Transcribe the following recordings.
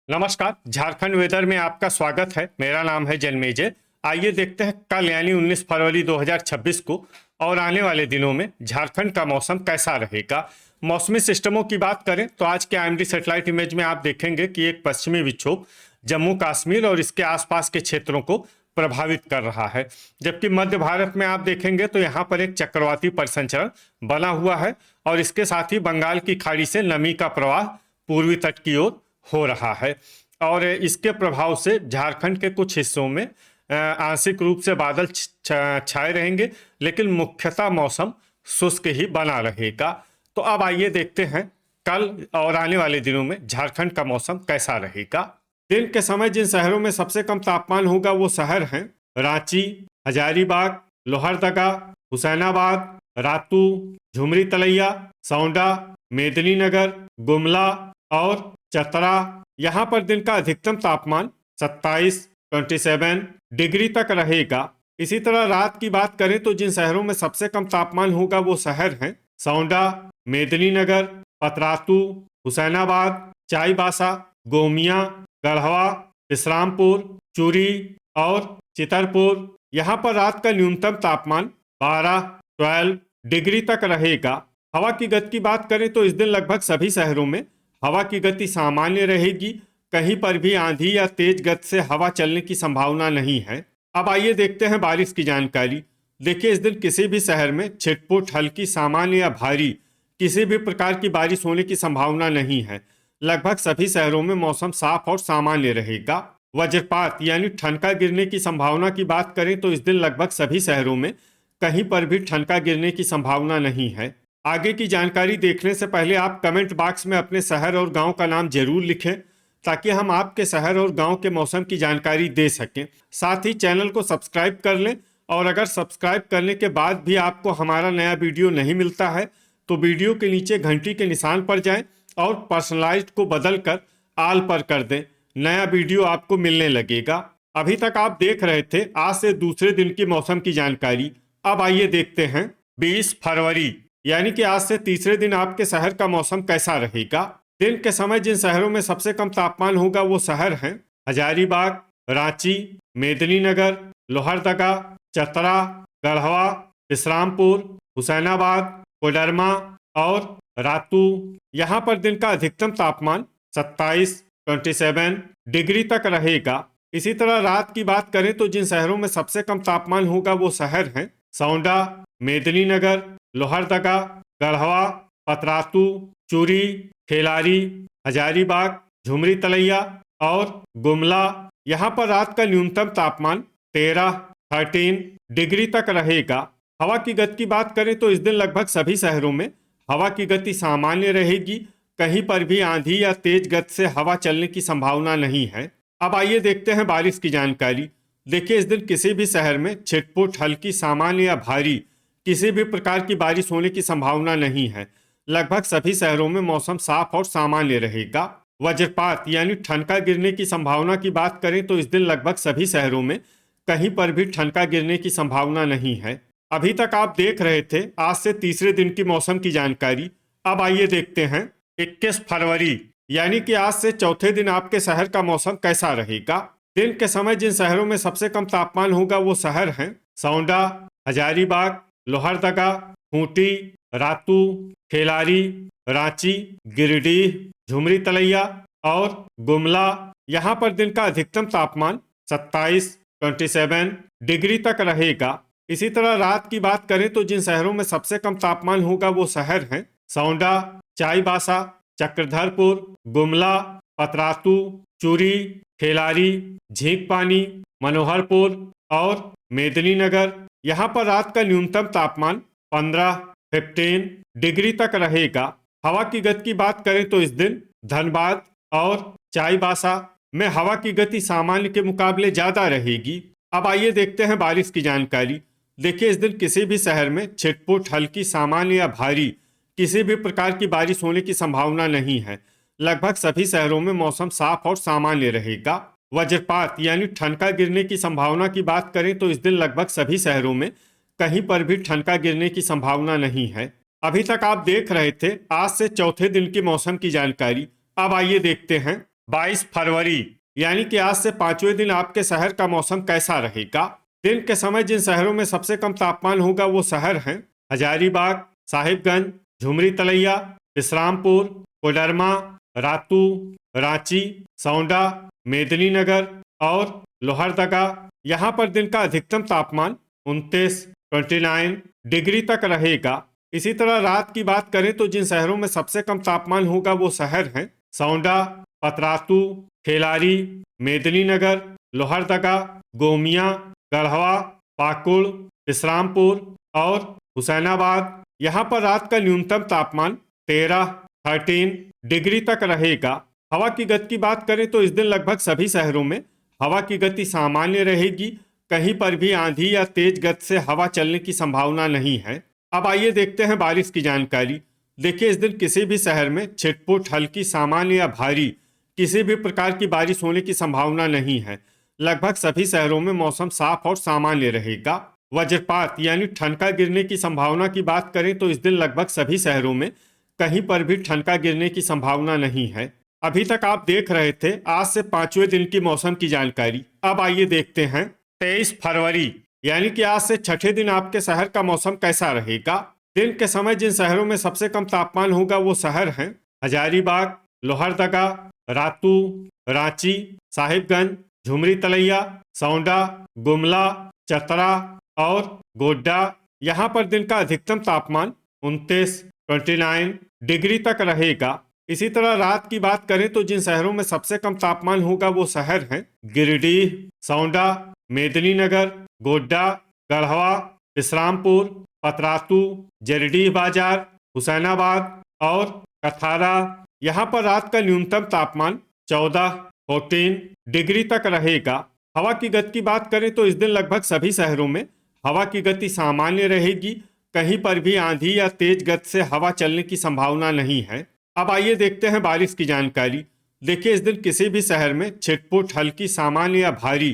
नमस्कार। झारखंड वेदर में आपका स्वागत है। मेरा नाम है जन्मेजय। आइए देखते हैं कल यानी 19 फरवरी 2026 को और आने वाले दिनों में झारखंड का मौसम कैसा रहेगा। मौसमी सिस्टमों की बात करें तो आज के आईएमडी सैटेलाइट इमेज में आप देखेंगे कि एक पश्चिमी विक्षोभ जम्मू कश्मीर और इसके आसपास के क्षेत्रों को प्रभावित कर रहा है, जबकि मध्य भारत में आप देखेंगे तो यहाँ पर एक चक्रवाती परिसंचरण बना हुआ है और इसके साथ ही बंगाल की खाड़ी से नमी का प्रवाह पूर्वी तट की ओर हो रहा है और इसके प्रभाव से झारखंड के कुछ हिस्सों में आंशिक रूप से बादल छाए रहेंगे, लेकिन मुख्यतः मौसम शुष्क ही बना रहेगा। तो अब आइए देखते हैं कल और आने वाले दिनों में झारखंड का मौसम कैसा रहेगा। दिन के समय जिन शहरों में सबसे कम तापमान होगा वो शहर हैं रांची, हजारीबाग, लोहरदगा, हुसैनाबाद, रातू, झुमरी तलैया, सौंडा, मेदिनीनगर, गुमला और चतरा। यहाँ पर दिन का अधिकतम तापमान 27 डिग्री तक रहेगा। इसी तरह रात की बात करें तो जिन शहरों में सबसे कम तापमान होगा वो शहर हैं सौंडा, मेदिनीनगर, पतरातू, हुसैनाबाद, चाईबासा, गोमिया, गढ़वा, विश्रामपुर, चूरी और चितरपुर। यहाँ पर रात का न्यूनतम तापमान 12 डिग्री तक रहेगा। हवा की गति की बात करें तो इस दिन लगभग सभी शहरों में हवा की गति सामान्य रहेगी। कहीं पर भी आंधी या तेज गति से हवा चलने की संभावना नहीं है। अब आइए देखते हैं बारिश की जानकारी। देखिए, इस दिन किसी भी शहर में छिटपुट, हल्की, सामान्य या भारी किसी भी प्रकार की बारिश होने की संभावना नहीं है। लगभग सभी शहरों में मौसम साफ और सामान्य रहेगा। वज्रपात यानी ठनका गिरने की संभावना की बात करें तो इस दिन लगभग सभी शहरों में कहीं पर भी ठनका गिरने की संभावना नहीं है। आगे की जानकारी देखने से पहले आप कमेंट बॉक्स में अपने शहर और गांव का नाम जरूर लिखें ताकि हम आपके शहर और गांव के मौसम की जानकारी दे सकें। साथ ही चैनल को सब्सक्राइब कर लें और अगर सब्सक्राइब करने के बाद भी आपको हमारा नया वीडियो नहीं मिलता है तो वीडियो के नीचे घंटी के निशान पर जाएं और पर्सनलाइज्ड को बदल कर आल पर कर दें। नया वीडियो आपको मिलने लगेगा। अभी तक आप देख रहे थे आज से दूसरे दिन की मौसम की जानकारी। अब आइए देखते हैं 20 फरवरी यानी कि आज से तीसरे दिन आपके शहर का मौसम कैसा रहेगा। दिन के समय जिन शहरों में सबसे कम तापमान होगा वो शहर हैं हजारीबाग, रांची, मेदिनीनगर, लोहरदगा, चतरा, गढ़वा, विश्रामपुर, हुसैनाबाद, कोडरमा और रातू। यहाँ पर दिन का अधिकतम तापमान 27 डिग्री तक रहेगा। इसी तरह रात की बात करें तो जिन शहरों में सबसे कम तापमान होगा वो शहर हैं सौंडा, मेदिनीनगर, लोहरदगा, गढ़वा, पतरातू, चूरी, खेलारी, हजारीबाग, झुमरी तलैया और गुमला। यहाँ पर रात का न्यूनतम तापमान 13 डिग्री तक रहेगा। हवा की गति की बात करें तो इस दिन लगभग सभी शहरों में हवा की गति सामान्य रहेगी। कहीं पर भी आंधी या तेज गति से हवा चलने की संभावना नहीं है। अब आइए देखते हैं बारिश की जानकारी। देखिए, इस दिन किसी भी शहर में छिटपुट, हल्की, सामान्य या भारी किसी भी प्रकार की बारिश होने की संभावना नहीं है। लगभग सभी शहरों में मौसम साफ और सामान्य रहेगा। वज्रपात यानी ठनका गिरने की संभावना की बात करें तो इस दिन लगभग सभी शहरों में कहीं पर भी ठनका गिरने की संभावना नहीं है। अभी तक आप देख रहे थे आज से तीसरे दिन की मौसम की जानकारी। अब आइए देखते हैं 21 फरवरी यानी कि आज से चौथे दिन आपके शहर का मौसम कैसा रहेगा। दिन के समय जिन शहरों में सबसे कम तापमान होगा वो शहर हैं सौंडा, हजारीबाग, लोहरदगा, खूंटी, रातू, खेलारी, रांची, गिरिडीह, झुमरी तलैया और गुमला। यहाँ पर दिन का अधिकतम तापमान 27 डिग्री तक रहेगा। इसी तरह रात की बात करें तो जिन शहरों में सबसे कम तापमान होगा वो शहर हैं सौंडा, चाईबासा, चक्रधरपुर, गुमला, पतरातू, चूरी, खेलारी, झींकपानी, मनोहरपुर और मेदिनीनगर। यहाँ पर रात का न्यूनतम तापमान 15 डिग्री तक रहेगा। हवा की गति की बात करें तो इस दिन धनबाद और चाईबासा में हवा की गति सामान्य के मुकाबले ज्यादा रहेगी। अब आइए देखते हैं बारिश की जानकारी। देखिए, इस दिन किसी भी शहर में छिटपुट, हल्की, सामान्य या भारी किसी भी प्रकार की बारिश होने की संभावना नहीं है। लगभग सभी शहरों में मौसम साफ और सामान्य रहेगा। वज्रपात यानी ठनका गिरने की संभावना की बात करें तो इस दिन लगभग सभी शहरों में कहीं पर भी ठनका गिरने की संभावना नहीं है। अभी तक आप देख रहे थे आज से चौथे दिन की मौसम की जानकारी। अब आइए देखते हैं 22 फरवरी यानी कि आज से 5वें दिन आपके शहर का मौसम कैसा रहेगा? दिन के समय जिन शहरों में सबसे कम तापमान होगा वो शहर हैं हजारीबाग, साहिबगंज, झुमरी तलैया, विश्रामपुर, कोडरमा, रातू, रांची, सौंडा, मेदिनीनगर और लोहरदगा। यहाँ पर दिन का अधिकतम तापमान 29 डिग्री तक रहेगा। इसी तरह रात की बात करें तो जिन शहरों में सबसे कम तापमान होगा वो शहर हैं सौंडा, पतरातू, खेलारी, मेदिनीनगर, लोहरदगा, गोमिया, गढ़वा, पाकुड़, विश्रामपुर और हुसैनाबाद। यहाँ पर रात का न्यूनतम तापमान 13 डिग्री तक रहेगा। हवा की गति की बात करें तो इस दिन लगभग सभी शहरों में हवा की गति सामान्य रहेगी। कहीं पर भी आंधी या तेज गति से हवा चलने की संभावना नहीं है। अब आइए देखते हैं बारिश की जानकारी। देखिए, इस दिन किसी भी शहर में छिटपुट, हल्की, सामान्य या भारी किसी भी प्रकार की बारिश होने की संभावना नहीं है। लगभग सभी शहरों में मौसम साफ और सामान्य रहेगा। वज्रपात यानी ठनका गिरने की संभावना की बात करें तो इस दिन लगभग सभी शहरों में कहीं पर भी ठनका गिरने की संभावना नहीं है। अभी तक आप देख रहे थे आज से 5वें दिन की मौसम की जानकारी। अब आइए देखते हैं 23 फरवरी यानी कि आज से 6ठे दिन आपके शहर का मौसम कैसा रहेगा। दिन के समय जिन शहरों में सबसे कम तापमान होगा वो शहर हैं हजारीबाग, लोहरदगा, रातू, रांची, साहिबगंज, झुमरी तलैया, सौंडा, गुमला, चतरा और गोड्डा। यहाँ पर दिन का अधिकतम तापमान 29 डिग्री तक रहेगा। इसी तरह रात की बात करें तो जिन शहरों में सबसे कम तापमान होगा वो शहर हैं गिरिडीह, सौंडा, मेदिनीनगर, गोड्डा, गढ़वा, विश्रामपुर, पतरातू, जरीडीह बाजार, हुसैनाबाद और कथारा। यहाँ पर रात का न्यूनतम तापमान 14 डिग्री तक रहेगा। हवा की गति की बात करें तो इस दिन लगभग सभी शहरों में हवा की गति सामान्य रहेगी। कहीं पर भी आंधी या तेज गति से हवा चलने की संभावना नहीं है। अब आइए देखते हैं बारिश की जानकारी। देखिए, इस दिन किसी भी शहर में छिटपुट, हल्की, सामान्य या भारी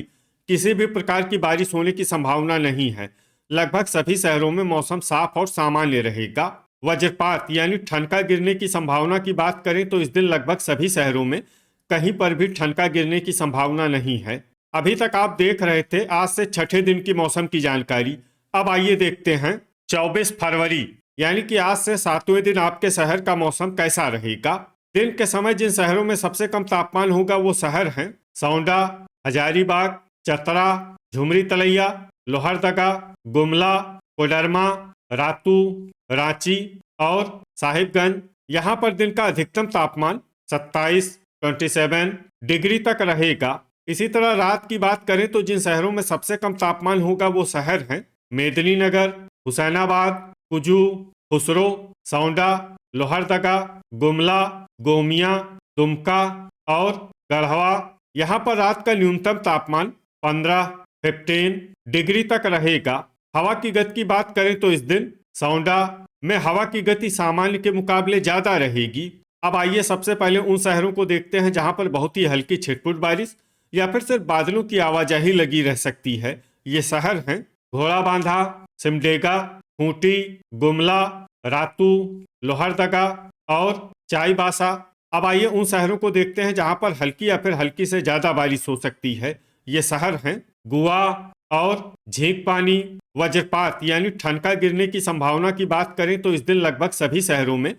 किसी भी प्रकार की बारिश होने की संभावना नहीं है। लगभग सभी शहरों में मौसम साफ और सामान्य रहेगा। वज्रपात यानी ठनका गिरने की संभावना की बात करें तो इस दिन लगभग सभी शहरों में कहीं पर भी ठनका गिरने की संभावना नहीं है। अभी तक आप देख रहे थे आज से 6ठे दिन की मौसम की जानकारी। अब आइए देखते हैं 24 फरवरी यानी कि आज से 7वें दिन आपके शहर का मौसम कैसा रहेगा। दिन के समय जिन शहरों में सबसे कम तापमान होगा वो शहर हैं सौंडा, हजारीबाग, चतरा, झुमरी तलैया, लोहरदगा, गुमला, कोडरमा, रातू, रांची और साहिबगंज। यहाँ पर दिन का अधिकतम तापमान 27 डिग्री तक रहेगा। इसी तरह रात की बात करें तो जिन शहरों में सबसे कम तापमान होगा वो शहर हैं मेदिनीनगर, हुसैनाबाद, कुजू, खुसरो, सौंडा, लोहरदगा, गुमला, गोमिया, दुमका और गढ़वा। यहाँ पर रात का न्यूनतम तापमान 15 डिग्री तक रहेगा। हवा की गति की बात करें तो इस दिन सौंडा में हवा की गति सामान्य के मुकाबले ज्यादा रहेगी। अब आइए सबसे पहले उन शहरों को देखते हैं जहां पर बहुत ही हल्की छिटपुट बारिश या फिर सिर्फ बादलों की आवाजाही लगी रह सकती है। ये शहर हैं घोड़ाबांधा, सिमडेगा, खूंटी, गुमला, रातू, लोहरदगा और चाईबासा। अब आइए उन शहरों को देखते हैं जहां पर हल्की या फिर हल्की से ज्यादा बारिश हो सकती है। ये शहर हैं गुआ और झींकपानी। वज्रपात यानी ठनका गिरने की संभावना की बात करें तो इस दिन लगभग सभी शहरों में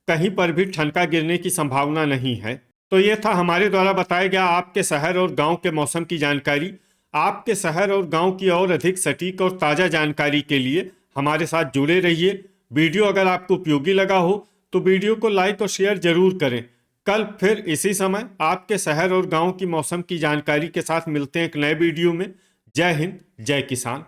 कहीं पर भी ठनका गिरने की संभावना नहीं है। तो ये था हमारे द्वारा बताया गया आपके शहर और गांव के मौसम की जानकारी। आपके शहर और गांव की और अधिक सटीक और ताज़ा जानकारी के लिए हमारे साथ जुड़े रहिए। वीडियो अगर आपको उपयोगी लगा हो तो वीडियो को लाइक और शेयर जरूर करें। कल फिर इसी समय आपके शहर और गांव की मौसम की जानकारी के साथ मिलते हैं एक नए वीडियो में। जय हिंद, जय किसान।